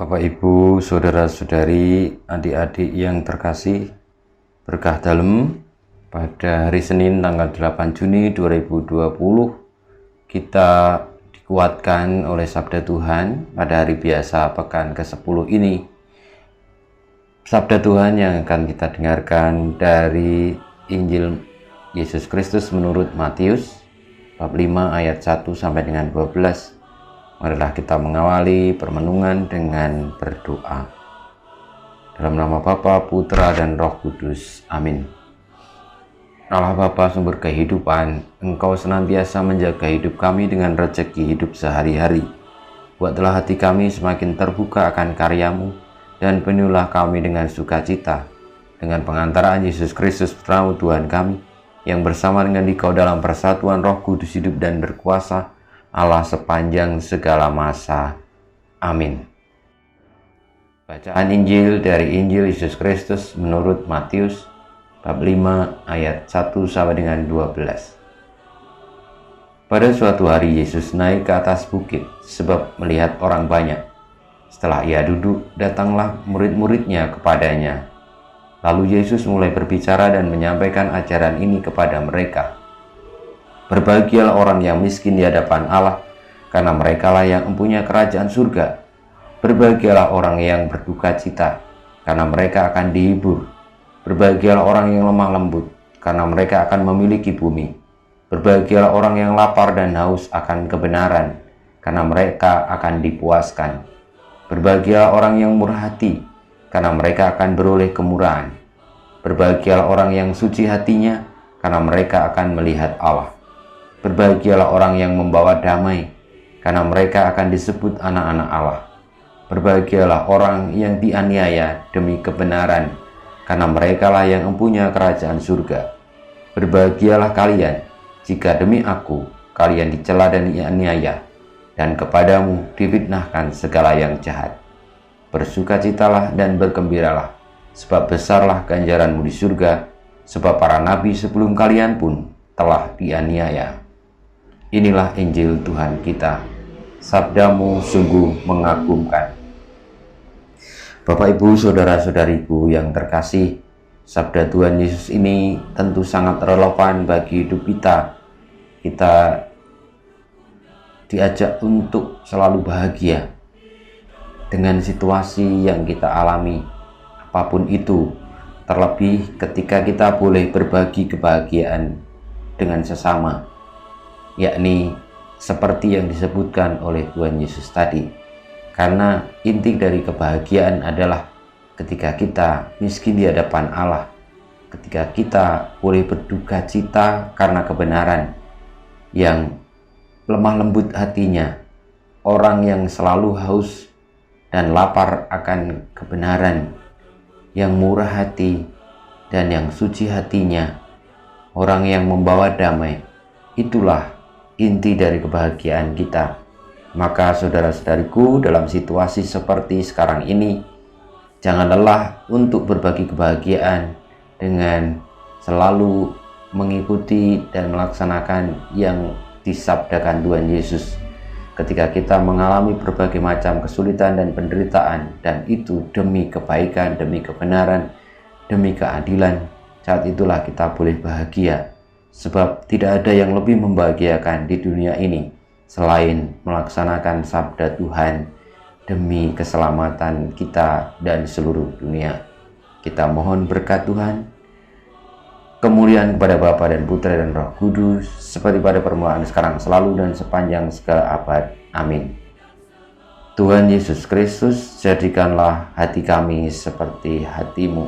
Bapak, Ibu, saudara-saudari, adik-adik yang terkasih, berkah dalam, pada hari Senin tanggal 8 Juni 2020, kita dikuatkan oleh sabda Tuhan pada hari biasa pekan ke-10 ini. Sabda Tuhan yang akan kita dengarkan dari Injil Yesus Kristus menurut Matius, bab 5 ayat 1 sampai dengan 12. Marilah kita mengawali permenungan dengan berdoa. Dalam nama Bapa, Putra, dan Roh Kudus. Amin. Allah Bapa sumber kehidupan, Engkau senantiasa menjaga hidup kami dengan rezeki hidup sehari-hari. Buatlah hati kami semakin terbuka akan karya-Mu, dan penuhilah kami dengan sukacita, dengan pengantaraan Yesus Kristus Putra-Mu Tuhan kami, yang bersama dengan Dikau dalam persatuan Roh Kudus hidup dan berkuasa, Allah sepanjang segala masa. Amin. Bacaan Injil dari Injil Yesus Kristus menurut Matius bab 5 ayat 1 sampai dengan 12. Pada suatu hari Yesus naik ke atas bukit sebab melihat orang banyak. Setelah ia duduk, datanglah murid-muridnya kepadanya. Lalu Yesus mulai berbicara dan menyampaikan ajaran ini kepada mereka. Berbahagialah orang yang miskin di hadapan Allah, karena merekalah yang mempunyai kerajaan surga. Berbahagialah orang yang berduka cita, karena mereka akan dihibur. Berbahagialah orang yang lemah lembut, karena mereka akan memiliki bumi. Berbahagialah orang yang lapar dan haus akan kebenaran, karena mereka akan dipuaskan. Berbahagialah orang yang murah hati, karena mereka akan beroleh kemurahan. Berbahagialah orang yang suci hatinya, karena mereka akan melihat Allah. Berbahagialah orang yang membawa damai, karena mereka akan disebut anak-anak Allah. Berbahagialah orang yang dianiaya demi kebenaran, karena merekalah yang mempunyai kerajaan surga. Berbahagialah kalian, jika demi aku kalian dicela dan dianiaya, dan kepadamu difitnahkan segala yang jahat. Bersukacitalah dan bergembiralah, sebab besarlah ganjaranmu di surga, sebab para nabi sebelum kalian pun telah dianiaya. Inilah Injil Tuhan kita. Sabda-Mu sungguh mengagumkan. Bapak, Ibu, saudara-saudariku yang terkasih, sabda Tuhan Yesus ini tentu sangat relevan bagi hidup kita. Kita diajak untuk selalu bahagia dengan situasi yang kita alami, apapun itu. Terlebih ketika kita boleh berbagi kebahagiaan dengan sesama, yakni seperti yang disebutkan oleh Tuhan Yesus tadi. Karena inti dari kebahagiaan adalah ketika kita miskin di hadapan Allah, ketika kita boleh berduka cita karena kebenaran, yang lemah lembut hatinya, orang yang selalu haus dan lapar akan kebenaran, yang murah hati dan yang suci hatinya, orang yang membawa damai. Itulah inti dari kebahagiaan kita. Maka saudara-saudariku, dalam situasi seperti sekarang ini, jangan lelah untuk berbagi kebahagiaan dengan selalu mengikuti dan melaksanakan yang disabdakan Tuhan Yesus. Ketika kita mengalami berbagai macam kesulitan dan penderitaan, dan itu demi kebaikan, demi kebenaran, demi keadilan, saat itulah kita boleh bahagia. Sebab tidak ada yang lebih membahagiakan di dunia ini selain melaksanakan sabda Tuhan demi keselamatan kita dan seluruh dunia. Kita mohon berkat Tuhan, kemuliaan kepada Bapa dan Putra dan Roh Kudus, seperti pada permulaan, sekarang, selalu, dan sepanjang segala abad. Amin. Tuhan Yesus Kristus, jadikanlah hati kami seperti hati-Mu.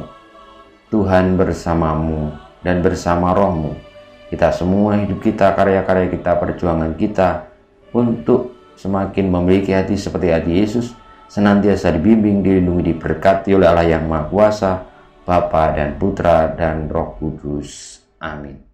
Tuhan bersama-Mu dan bersama Roh-Mu, kita semua, hidup kita, karya-karya kita, perjuangan kita, untuk semakin memiliki hati seperti hati Yesus, senantiasa dibimbing, dilindungi, diberkati oleh Allah yang Maha Kuasa, Bapa dan Putra dan Roh Kudus. Amin.